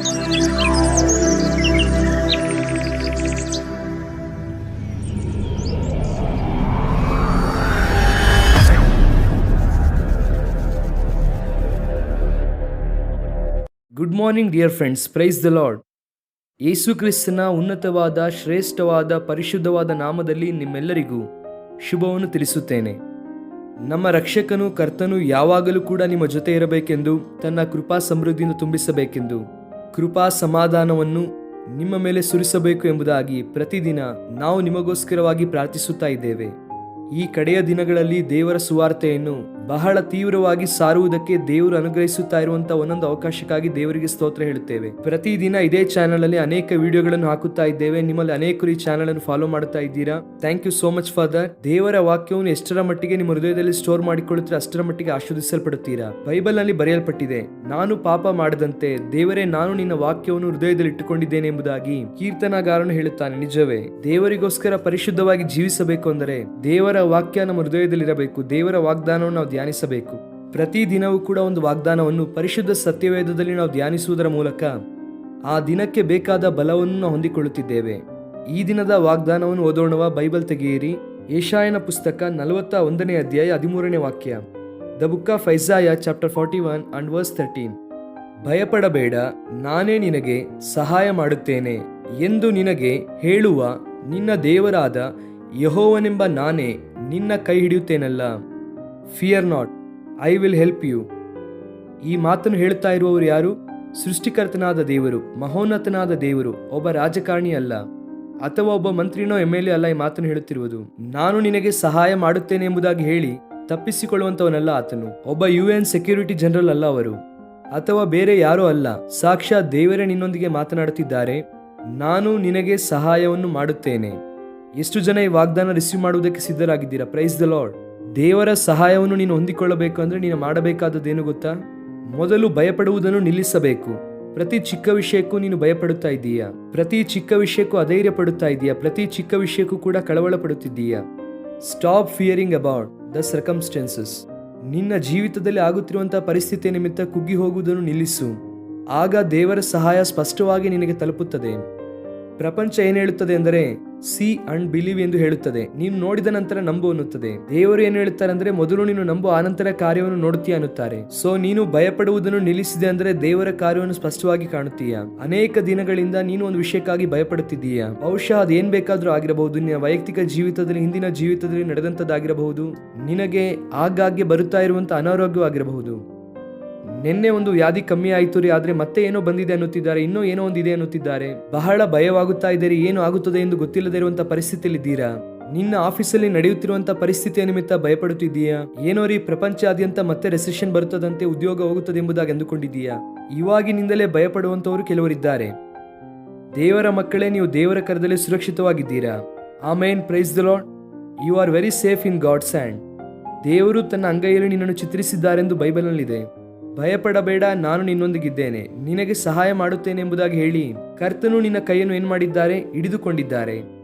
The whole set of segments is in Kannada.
Good morning dear friends, praise the Lord. Yesu ಕ್ರಿಸ್ತನ ಉನ್ನತವಾದ, ಶ್ರೇಷ್ಠವಾದ, ಪರಿಶುದ್ಧವಾದ ನಾಮದಲ್ಲಿ ನಿಮ್ಮೆಲ್ಲರಿಗೂ ಶುಭವನ್ನು ತಿಳಿಸುತ್ತೇನೆ. ನಮ್ಮ ರಕ್ಷಕನು ಕರ್ತನು ಯಾವಾಗಲೂ ಕೂಡ ನಿಮ್ಮ ಜೊತೆ ಇರಬೇಕೆಂದು, ತನ್ನ ಕೃಪಾ ಸಮೃದ್ಧಿಯಿಂದ ತುಂಬಿಸಬೇಕೆಂದು, ಕೃಪಾ ಸಮಾಧಾನವನ್ನು ನಿಮ್ಮ ಮೇಲೆ ಸುರಿಸಬೇಕು ಎಂಬುದಾಗಿ ಪ್ರತಿದಿನ ನಾವು ನಿಮಗೋಸ್ಕರವಾಗಿ ಪ್ರಾರ್ಥಿಸುತ್ತಾ ಇದ್ದೇವೆ. ಈ ಕಡೆಯ ದಿನಗಳಲ್ಲಿ ದೇವರ ಸುವಾರ್ತೆಯನ್ನು ಬಹಳ ತೀವ್ರವಾಗಿ ಸಾರುವುದಕ್ಕೆ ದೇವರು ಅನುಗ್ರಹಿಸುತ್ತಾ ಇರುವಂತಹ ಒಂದೊಂದು ಅವಕಾಶಕ್ಕಾಗಿ ದೇವರಿಗೆ ಸ್ತೋತ್ರ ಹೇಳುತ್ತೇವೆ. ಪ್ರತಿದಿನ ಇದೇ ಚಾನೆಲ್ ಅಲ್ಲಿ ಅನೇಕ ವಿಡಿಯೋಗಳನ್ನು ಹಾಕುತ್ತಾ ಇದ್ದೇವೆ. ನಿಮ್ಮಲ್ಲಿ ಅನೇಕರು ಈ ಚಾನೆಲ್ ಅನ್ನು ಫಾಲೋ ಮಾಡ್ತಾ ಇದ್ದೀರಾ. Thank you so much for that. ದೇವರ ವಾಕ್ಯವನ್ನು ಎಷ್ಟರ ಮಟ್ಟಿಗೆ ನಿಮ್ಮ ಹೃದಯದಲ್ಲಿ ಸ್ಟೋರ್ ಮಾಡಿಕೊಳ್ಳುತ್ತಾರೆ ಅಷ್ಟರ ಮಟ್ಟಿಗೆ ಆಶೀರ್ವದಿಸಲ್ಪಡುತ್ತೀರಾ. ಬೈಬಲ್ ನಲ್ಲಿ ಬರೆಯಲ್ಪಟ್ಟಿದೆ, ನಾನು ಪಾಪ ಮಾಡದಂತೆ ದೇವರೇ ನಾನು ನಿನ್ನ ವಾಕ್ಯವನ್ನು ಹೃದಯದಲ್ಲಿ ಇಟ್ಟುಕೊಂಡಿದ್ದೇನೆ ಎಂಬುದಾಗಿ ಕೀರ್ತನಗಾರನು ಹೇಳುತ್ತಾನೆ. ನಿಜವೇ, ದೇವರಿಗೋಸ್ಕರ ಪರಿಶುದ್ಧವಾಗಿ ಜೀವಿಸಬೇಕು ಅಂದರೆ ದೇವರ ವಾಕ್ಯ ನಮ್ಮ ಹೃದಯದಲ್ಲಿರಬೇಕು. ದೇವರ ವಾಗ್ದಾನವನ್ನು ನಾವು ಧ್ಯಾನಿಸಬೇಕು. ಪ್ರತಿ ದಿನವೂ ಕೂಡ ಒಂದು ವಾಗ್ದಾನವನ್ನು ಪರಿಶುದ್ಧ ಸತ್ಯವೇದದಲ್ಲಿ ನಾವು ಧ್ಯಾನಿಸುವುದರ ಮೂಲಕ ಆ ದಿನಕ್ಕೆ ಬೇಕಾದ ಬಲವನ್ನು ನಾವು ಹೊಂದಿಕೊಳ್ಳುತ್ತಿದ್ದೇವೆ. ಈ ದಿನದ ವಾಗ್ದಾನವನ್ನು ಓದೋಣವ. ಬೈಬಲ್ ತೆಗೆಯಿರಿ. ಯೆಶಾಯನ ಪುಸ್ತಕ 41ನೇ ಅಧ್ಯಾಯ 13ನೇ ವಾಕ್ಯ. The book of Isaiah chapter 41 and verse 13. ಭಯಪಡಬೇಡ, ನಾನೇ ನಿನಗೆ ಸಹಾಯ ಮಾಡುತ್ತೇನೆ ಎಂದು ನಿನಗೆ ಹೇಳುವ ನಿನ್ನ ದೇವರಾದ ಯೆಹೋವನೆಂಬ ನಾನೇ ನಿನ್ನ ಕೈ ಹಿಡಿಯುತ್ತೇನಲ್ಲ. Fear not, I will help you. ಈ ಮಾತನ್ನು ಹೇಳ್ತಾ ಇರುವವರು ಯಾರು? ಸೃಷ್ಟಿಕರ್ತನಾದ ದೇವರು, ಮಹೋನ್ನತನಾದ ದೇವರು. ಒಬ್ಬ ರಾಜಕಾರಣಿ ಅಲ್ಲ, ಅಥವಾ ಒಬ್ಬ ಮಂತ್ರಿನೋ MLA ಅಲ್ಲ. ಈ ಮಾತನ್ನು ಹೇಳುತ್ತಿರುವುದು ನಾನು ನಿನಗೆ ಸಹಾಯ ಮಾಡುತ್ತೇನೆ ಎಂಬುದಾಗಿ ಹೇಳಿ ತಪ್ಪಿಸಿಕೊಳ್ಳುವಂತವನಲ್ಲ ಆತನು. ಒಬ್ಬ UN ಸೆಕ್ಯೂರಿಟಿ ಜನರಲ್ ಅಲ್ಲ ಅವರು, ಅಥವಾ ಬೇರೆ ಯಾರೋ ಅಲ್ಲ. ಸಾಕ್ಷಾತ್ ದೇವರೇ ನಿನ್ನೊಂದಿಗೆ ಮಾತನಾಡುತ್ತಿದ್ದಾರೆ. ನಾನು ನಿನಗೆ ಸಹಾಯವನ್ನು ಮಾಡುತ್ತೇನೆ. ಎಷ್ಟು ಜನ ಈ ವಾಗ್ದಾನ ರಿಸೀವ್ ಮಾಡುವುದಕ್ಕೆ ಸಿದ್ಧರಾಗಿದ್ದೀರಾ? Price the lord. ದೇವರ ಸಹಾಯವನ್ನು ನೀನು ಹೊಂದಿಕೊಳ್ಳಬೇಕು ಅಂದ್ರೆ ನೀನು ಮಾಡಬೇಕಾದದ್ದೇನು ಗೊತ್ತಾ? ಮೊದಲು ಭಯಪಡುವುದನ್ನು ನಿಲ್ಲಿಸಬೇಕು. ಪ್ರತಿ ಚಿಕ್ಕ ವಿಷಯಕ್ಕೂ ನೀನು ಭಯಪಡುತ್ತಾ ಇದ್ದೀಯಾ? ಪ್ರತಿ ಚಿಕ್ಕ ವಿಷಯಕ್ಕೂ ಅಧೈರ್ಯ ಪಡುತ್ತಾ ಇದೆಯಾ? ಪ್ರತಿ ಚಿಕ್ಕ ವಿಷಯಕ್ಕೂ ಕೂಡ ಕಳವಳ ಪಡುತ್ತಿದ್ದೀಯಾ? Stop fearing about the circumstances. ನಿನ್ನ ಜೀವಿತದಲ್ಲಿ ಆಗುತ್ತಿರುವಂತಹ ಪರಿಸ್ಥಿತಿಯ ನಿಮಿತ್ತ ಕುಗ್ಗಿ ಹೋಗುವುದನ್ನು ನಿಲ್ಲಿಸು. ಆಗ ದೇವರ ಸಹಾಯ ಸ್ಪಷ್ಟವಾಗಿ ನಿನಗೆ ತಲುಪುತ್ತದೆ. ಪ್ರಪಂಚ ಏನು ಹೇಳುತ್ತದೆ ಅಂದರೆ ಸಿ ಅಂಡ್ ಬಿಲೀವ್ ಎಂದು ಹೇಳುತ್ತದೆ. ನೀನು ನೋಡಿದ ನಂತರ ನಂಬು ಅನ್ನುತ್ತದೆ. ದೇವರು ಏನು ಹೇಳುತ್ತಾರೆ ಅಂದ್ರೆ ಮೊದಲು ನೀನು ನಂಬು, ಆನಂತರ ಕಾರ್ಯವನ್ನು ನೋಡುತ್ತೀಯ ಅನ್ನುತ್ತಾರೆ. ಸೊ ನೀನು ಭಯಪಡುವುದನ್ನು ನಿಲ್ಲಿಸಿದೆ ಅಂದ್ರೆ ದೇವರ ಕಾರ್ಯವನ್ನು ಸ್ಪಷ್ಟವಾಗಿ ಕಾಣುತ್ತೀಯ. ಅನೇಕ ದಿನಗಳಿಂದ ನೀನು ಒಂದು ವಿಷಯಕ್ಕಾಗಿ ಭಯಪಡುತ್ತಿದ್ದೀಯಾ. ಬಹುಶಃ ಅದೇನ್ ಬೇಕಾದ್ರೂ ಆಗಿರಬಹುದು. ನಿನ್ನ ವೈಯಕ್ತಿಕ ಜೀವಿತದಲ್ಲಿ, ಹಿಂದಿನ ಜೀವಿತದಲ್ಲಿ ನಡೆದಂತದ್ದಾಗಿರಬಹುದು. ನಿನಗೆ ಆಗಾಗ್ಗೆ ಬರುತ್ತಾ ಇರುವಂತ ಅನಾರೋಗ್ಯವಾಗಿರಬಹುದು. ನಿನ್ನೆ ಒಂದು ವ್ಯಾಧಿ ಕಮ್ಮಿ ಆಯಿತು ರೀ, ಆದ್ರೆ ಮತ್ತೆ ಏನೋ ಬಂದಿದೆ ಅನ್ನುತ್ತಿದ್ದಾರೆ, ಇನ್ನೂ ಏನೋ ಒಂದಿದೆ ಅನ್ನುತ್ತಿದ್ದಾರೆ. ಬಹಳ ಭಯವಾಗುತ್ತಾ ಇದ್ದೀರಿ. ಏನು ಆಗುತ್ತದೆ ಎಂದು ಗೊತ್ತಿಲ್ಲದೆ ಇರುವಂತಹ ಪರಿಸ್ಥಿತಿಯಲ್ಲಿ ಇದ್ದೀರಾ? ನಿನ್ನ ಆಫೀಸಲ್ಲಿ ನಡೆಯುತ್ತಿರುವಂತಹ ಪರಿಸ್ಥಿತಿಯ ನಿಮಿತ್ತ ಭಯಪಡುತ್ತಿದ್ದೀಯಾ? ಏನೋ ರೀ, ಪ್ರಪಂಚಾದ್ಯಂತ ಮತ್ತೆ ರೆಸೆಷನ್ ಬರುತ್ತದಂತೆ, ಉದ್ಯೋಗ ಹೋಗುತ್ತದೆ ಎಂಬುದಾಗಿ ಅಂದುಕೊಂಡಿದ್ದೀಯಾ? ಇವಾಗಿನಿಂದಲೇ ಭಯಪಡುವಂತವರು ಕೆಲವರಿದ್ದಾರೆ. ದೇವರ ಮಕ್ಕಳೇ, ನೀವು ದೇವರ ಕರದಲ್ಲಿ ಸುರಕ್ಷಿತವಾಗಿದ್ದೀರಾ. Amen. Praise the Lord. You are very safe in God's hand. ದೇವರು ತನ್ನ ಅಂಗೈಯಲ್ಲಿ ನಿನ್ನನ್ನು ಚಿತ್ರಿಸಿದ್ದಾರೆಂದು ಬೈಬಲ್ನಲ್ಲಿದೆ. ಭಯಪಡಬೇಡ, ನಾನು ನಿನ್ನೊಂದಿಗಿದ್ದೇನೆ, ನಿನಗೆ ಸಹಾಯ ಮಾಡುತ್ತೇನೆ ಎಂಬುದಾಗಿ ಹೇಳಿ ಕರ್ತನು ನಿನ್ನ ಕೈಯನ್ನು ಏನ್ ಮಾಡಿದ್ದಾರೆ? ಹಿಡಿದುಕೊಂಡಿದ್ದಾರೆ.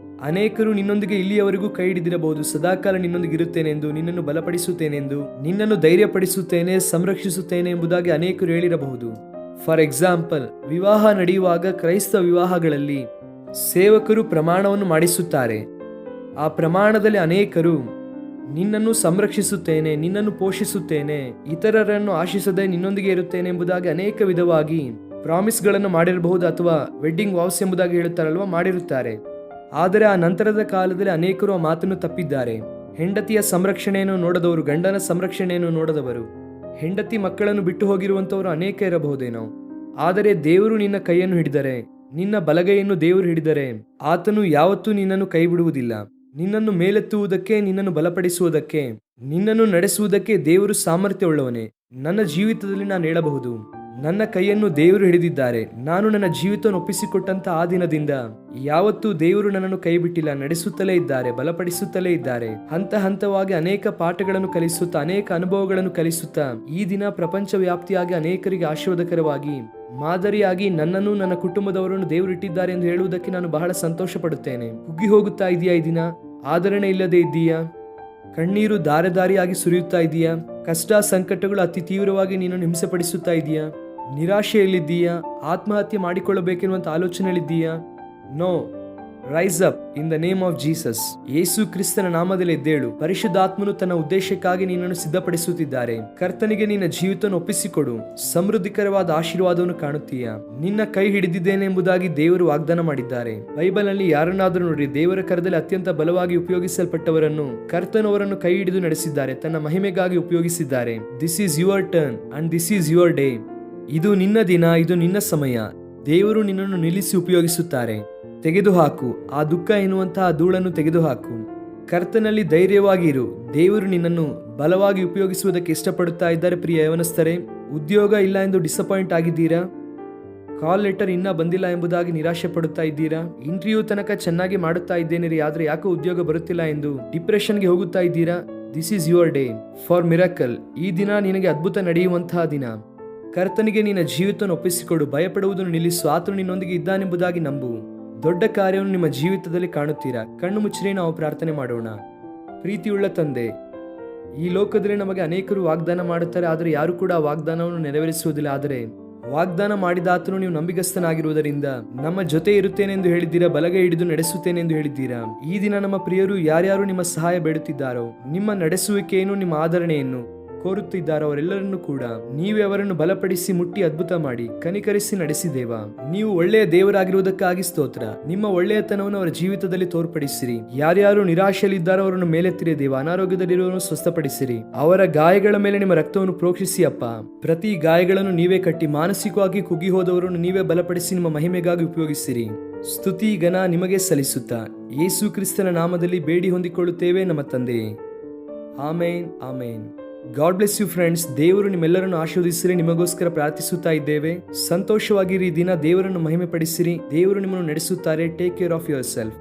ಅನೇಕರು ನಿನ್ನೊಂದಿಗೆ ಇಲ್ಲಿಯವರೆಗೂ ಕೈ ಹಿಡಿದಿರಬಹುದು. ಸದಾಕಾಲ ನಿನ್ನೊಂದಿಗಿರುತ್ತೇನೆಂದು, ನಿನ್ನನ್ನು ಬಲಪಡಿಸುತ್ತೇನೆಂದು, ನಿನ್ನನ್ನು ಧೈರ್ಯಪಡಿಸುತ್ತೇನೆ, ಸಂರಕ್ಷಿಸುತ್ತೇನೆ ಎಂಬುದಾಗಿ ಅನೇಕರು ಹೇಳಿರಬಹುದು. ಫಾರ್ ಎಕ್ಸಾಂಪಲ್, ವಿವಾಹ ನಡೆಯುವಾಗ ಕ್ರೈಸ್ತ ವಿವಾಹಗಳಲ್ಲಿ ಸೇವಕರು ಪ್ರಮಾಣವನ್ನು ಮಾಡಿಸುತ್ತಾರೆ. ಆ ಪ್ರಮಾಣದಲ್ಲಿ ಅನೇಕರು ನಿನ್ನನ್ನು ಸಂರಕ್ಷಿಸುತ್ತೇನೆ, ನಿನ್ನನ್ನು ಪೋಷಿಸುತ್ತೇನೆ, ಇತರರನ್ನು ಆಶಿಸದೆ ನಿನ್ನೊಂದಿಗೆ ಇರುತ್ತೇನೆ ಎಂಬುದಾಗಿ ಅನೇಕ ವಿಧವಾಗಿ ಪ್ರಾಮಿಸ್ಗಳನ್ನು ಮಾಡಿರಬಹುದು, ಅಥವಾ ವೆಡ್ಡಿಂಗ್ ವಾವ್ಸ್ ಎಂಬುದಾಗಿ ಹೇಳುತ್ತಾರಲ್ವಾ, ಮಾಡಿರುತ್ತಾರೆ. ಆದರೆ ಆ ನಂತರದ ಕಾಲದಲ್ಲಿ ಅನೇಕರು ಆ ಮಾತನ್ನು ತಪ್ಪಿದ್ದಾರೆ. ಹೆಂಡತಿಯ ಸಂರಕ್ಷಣೆಯನ್ನು ನೋಡದವರು, ಗಂಡನ ಸಂರಕ್ಷಣೆಯನ್ನು ನೋಡದವರು, ಹೆಂಡತಿ ಮಕ್ಕಳನ್ನು ಬಿಟ್ಟು ಹೋಗಿರುವಂತವರು ಅನೇಕ ಇರಬಹುದೇನೋ. ಆದರೆ ದೇವರು ನಿನ್ನ ಕೈಯನ್ನು ಹಿಡಿದರೆ, ನಿನ್ನ ಬಲಗೈಯನ್ನು ದೇವರು ಹಿಡಿದರೆ, ಆತನು ಯಾವತ್ತೂ ನಿನ್ನನ್ನು ಕೈ ಬಿಡುವುದಿಲ್ಲ. ನಿನ್ನನ್ನು ಮೇಲೆತ್ತುವುದಕ್ಕೆ, ನಿನ್ನನ್ನು ಬಲಪಡಿಸುವುದಕ್ಕೆ, ನಿನ್ನನ್ನು ನಡೆಸುವುದಕ್ಕೆ ದೇವರು ಸಾಮರ್ಥ್ಯವುಳ್ಳವನೇ. ನನ್ನ ಜೀವಿತದಲ್ಲಿ ನಾನು ಹೇಳಬಹುದು, ನನ್ನ ಕೈಯನ್ನು ದೇವರು ಹಿಡಿದಿದ್ದಾರೆ. ನಾನು ನನ್ನ ಜೀವಿತವನ್ನು ಒಪ್ಪಿಸಿಕೊಟ್ಟಂತ ಆ ದಿನದಿಂದ ಯಾವತ್ತೂ ದೇವರು ನನ್ನನ್ನು ಕೈ ಬಿಟ್ಟಿಲ್ಲ. ನಡೆಸುತ್ತಲೇ ಇದ್ದಾರೆ, ಬಲಪಡಿಸುತ್ತಲೇ ಇದ್ದಾರೆ. ಹಂತ ಹಂತವಾಗಿ ಅನೇಕ ಪಾಠಗಳನ್ನು ಕಲಿಸುತ್ತಾ, ಅನೇಕ ಅನುಭವಗಳನ್ನು ಕಲಿಸುತ್ತಾ ಈ ದಿನ ಪ್ರಪಂಚ ವ್ಯಾಪ್ತಿಯಾಗಿ ಅನೇಕರಿಗೆ ಆಶೀರ್ವಾದಕರವಾಗಿ, ಮಾದರಿಯಾಗಿ ನನ್ನನ್ನು, ನನ್ನ ಕುಟುಂಬದವರನ್ನು ದೇವರು ಇಟ್ಟಿದ್ದಾರೆ ಎಂದು ಹೇಳುವುದಕ್ಕೆ ನಾನು ಬಹಳ ಸಂತೋಷ ಪಡುತ್ತೇನೆ. ಕುಗ್ಗಿ ಹೋಗುತ್ತಾ ಇದೆಯಾ? ಈ ದಿನ ಆದರಣೆ ಇಲ್ಲದೆ ಇದ್ದೀಯಾ? ಕಣ್ಣೀರು ದಾರಿ ದಾರಿಯಾಗಿ ಸುರಿಯುತ್ತಾ ಇದೆಯಾ? ಕಷ್ಟ ಸಂಕಟಗಳು ಅತಿ ತೀವ್ರವಾಗಿ ನಿನ್ನನ್ನು ಹಿಂಸೆಪಡಿಸುತ್ತಾ ಇದೆಯಾ? ನಿರಾಶೆಯಲ್ಲಿದ್ದೀಯಾ? ಆತ್ಮಹತ್ಯೆ ಮಾಡಿಕೊಳ್ಳಬೇಕೆನ್ನುವಂಥ ಆಲೋಚನೆಯಲ್ಲಿದ್ದೀಯಾ? No, rise up in the name of Jesus. Yesu ಕ್ರಿಸ್ತನ ನಾಮದಲ್ಲಿ ಎದ್ದೇಳು. ಪರಿಶುದ್ಧಾತ್ಮನು ತನ್ನ ಉದ್ದೇಶಕ್ಕಾಗಿ ನಿನ್ನನ್ನು ಸಿದ್ಧಪಡಿಸುತ್ತಿದ್ದಾರೆ. ಕರ್ತನಿಗೆ ನಿನ್ನ ಜೀವಿತವನ್ನು ಒಪ್ಪಿಸಿಕೊಡು. ಸಮೃದ್ಧಿಕರವಾದ ಆಶೀರ್ವಾದವನ್ನು ಕಾಣುತ್ತೀಯಾ? ನಿನ್ನ ಕೈ ಹಿಡಿದಿದ್ದೇನೆ ಎಂಬುದಾಗಿ ದೇವರು ವಾಗ್ದಾನ ಮಾಡಿದ್ದಾರೆ. ಬೈಬಲ್ ನಲ್ಲಿ ಯಾರನ್ನಾದರೂ ನೋಡಿ, ದೇವರ ಕರದಲ್ಲಿ ಅತ್ಯಂತ ಬಲವಾಗಿ ಉಪಯೋಗಿಸಲ್ಪಟ್ಟವರನ್ನು ಕರ್ತನವರನ್ನು ಕೈ ಹಿಡಿದು ನಡೆಸಿದ್ದಾರೆ, ತನ್ನ ಮಹಿಮೆಗಾಗಿ ಉಪಯೋಗಿಸಿದ್ದಾರೆ. This is your turn and this is your day. ಇದು ನಿನ್ನ ದಿನ, ಇದು ನಿನ್ನ ಸಮಯ. ದೇವರು ನಿನ್ನನ್ನು ನಿಲ್ಲಿಸಿ ಉಪಯೋಗಿಸುತ್ತಾರೆ. ತೆಗೆದುಹಾಕು ಆ ದುಃಖ ಎನ್ನುವಂತಹ ಧೂಳನ್ನು ತೆಗೆದುಹಾಕು. ಕರ್ತನಲ್ಲಿ ಧೈರ್ಯವಾಗಿರು. ದೇವರು ನಿನ್ನನ್ನು ಬಲವಾಗಿ ಉಪಯೋಗಿಸುವುದಕ್ಕೆ ಇಷ್ಟಪಡುತ್ತಾ ಇದ್ದಾರೆ. ಪ್ರಿಯ ಯವನಸ್ಥರೇ, ಉದ್ಯೋಗ ಇಲ್ಲ ಎಂದು ಡಿಸಪಾಯಿಂಟ್ ಆಗಿದ್ದೀರಾ? ಕಾಲ್ ಲೆಟರ್ ಇನ್ನೂ ಬಂದಿಲ್ಲ ಎಂಬುದಾಗಿ ನಿರಾಶೆ ಪಡುತ್ತಾ ಇದ್ದೀರಾ? ಇಂಟರ್ವ್ಯೂ ತನಕ ಚೆನ್ನಾಗಿ ಮಾಡುತ್ತಾ ಇದ್ದೇನೆ ರೀ, ಆದ್ರೆ ಯಾಕೋ ಉದ್ಯೋಗ ಬರುತ್ತಿಲ್ಲ ಎಂದು ಡಿಪ್ರೆಷನ್ಗೆ ಹೋಗುತ್ತಾ ಇದ್ದೀರಾ? This is your day for miracle. ಈ ದಿನ ನಿನಗೆ ಅದ್ಭುತ ನಡೆಯುವಂತಹ ದಿನ. ಕರ್ತನಿಗೆ ನಿನ್ನ ಜೀವಿತವನ್ನು ಒಪ್ಪಿಸಿಕೊಡು. ಭಯಪಡುವುದನ್ನು ನಿಲ್ಲಿಸು. ಆತನು ನಿನ್ನೊಂದಿಗೆ ಇದ್ದಾನೆಂಬುದಾಗಿ ನಂಬು. ದೊಡ್ಡ ಕಾರ್ಯವನ್ನು ನಿಮ್ಮ ಜೀವಿತದಲ್ಲಿ ಕಾಣುತ್ತೀರಾ? ಕಣ್ಣು ಮುಚ್ಚಿರಿ, ನಾವು ಪ್ರಾರ್ಥನೆ ಮಾಡೋಣ. ಪ್ರೀತಿಯುಳ್ಳ ತಂದೆ, ಈ ಲೋಕದಲ್ಲಿ ನಮಗೆ ಅನೇಕರು ವಾಗ್ದಾನ ಮಾಡುತ್ತಾರೆ, ಆದರೆ ಯಾರು ಕೂಡ ಆ ವಾಗ್ದಾನವನ್ನು ನೆರವೇರಿಸುವುದಿಲ್ಲ. ಆದರೆ ವಾಗ್ದಾನ ಮಾಡಿದ ಆತನು ನೀವು ನಂಬಿಗಸ್ತನಾಗಿರುವುದರಿಂದ ನಮ್ಮ ಜೊತೆ ಇರುತ್ತೇನೆ ಎಂದು ಹೇಳಿದ್ದೀರಾ, ಬಲಗೈ ಹಿಡಿದು ನಡೆಸುತ್ತೇನೆ ಎಂದು ಹೇಳಿದ್ದೀರಾ. ಈ ದಿನ ನಮ್ಮ ಪ್ರಿಯರು ಯಾರ್ಯಾರು ನಿಮ್ಮ ಸಹಾಯ ಬೇಡುತ್ತಿದ್ದಾರೋ, ನಿಮ್ಮ ನಡೆಸುವಿಕೆಯನ್ನು, ನಿಮ್ಮ ಆದರಣೆಯನ್ನು ಕೋರುತ್ತಿದ್ದಾರೋ ಅವರೆಲ್ಲರನ್ನೂ ಕೂಡ ನೀವೇ ಅವರನ್ನು ಬಲಪಡಿಸಿ, ಮುಟ್ಟಿ, ಅದ್ಭುತ ಮಾಡಿ, ಕನಿಕರಿಸಿ ನಡೆಸಿದೇವಾ. ನೀವು ಒಳ್ಳೆಯ ದೇವರಾಗಿರುವುದಕ್ಕಾಗಿ ಸ್ತೋತ್ರ. ನಿಮ್ಮ ಒಳ್ಳೆಯತನವನ್ನು ಅವರ ಜೀವಿತದಲ್ಲಿ ತೋರ್ಪಡಿಸಿರಿ. ಯಾರ್ಯಾರು ನಿರಾಶೆಯಲ್ಲಿದ್ದಾರೋ ಅವರನ್ನು ಮೇಲೆತ್ತಿರಿ ದೇವ. ಅನಾರೋಗ್ಯದಲ್ಲಿರುವವರನ್ನು ಸ್ವಸ್ಥಪಡಿಸಿರಿ. ಅವರ ಗಾಯಗಳ ಮೇಲೆ ನಿಮ್ಮ ರಕ್ತವನ್ನು ಪ್ರೋಕ್ಷಿಸಿ ಅಪ್ಪ. ಪ್ರತಿ ಗಾಯಗಳನ್ನು ನೀವೇ ಕಟ್ಟಿ, ಮಾನಸಿಕವಾಗಿ ಕುಗ್ಗಿ ಹೋದವರನ್ನು ನೀವೇ ಬಲಪಡಿಸಿ ನಿಮ್ಮ ಮಹಿಮೆಗಾಗಿ ಉಪಯೋಗಿಸಿರಿ. ಸ್ತುತಿ ಘನ ನಿಮಗೆ ಸಲ್ಲಿಸುತ್ತಾ ಯೇಸು ಕ್ರಿಸ್ತನ ನಾಮದಲ್ಲಿ ಬೇಡಿ ಹೊಂದಿಕೊಳ್ಳುತ್ತೇವೆ ನಮ್ಮ ತಂದೆಯೇ. Amen, amen. God bless you friends. ದೇವರು ನಿಮ್ಮೆಲ್ಲರನ್ನು ಆಶೀರ್ವದಿಸಿರಿ. ನಿಮಗೋಸ್ಕರ ಪ್ರಾರ್ಥಿಸುತ್ತಾ ಇದ್ದೇವೆ. ಸಂತೋಷವಾಗಿರಿ. ದಿನ ದೇವರನ್ನು ಮಹಿಮೆ ಪಡಿಸಿರಿ. ದೇವರು ನಿಮ್ಮನ್ನು ನಡೆಸುತ್ತಾರೆ. Take care of your self.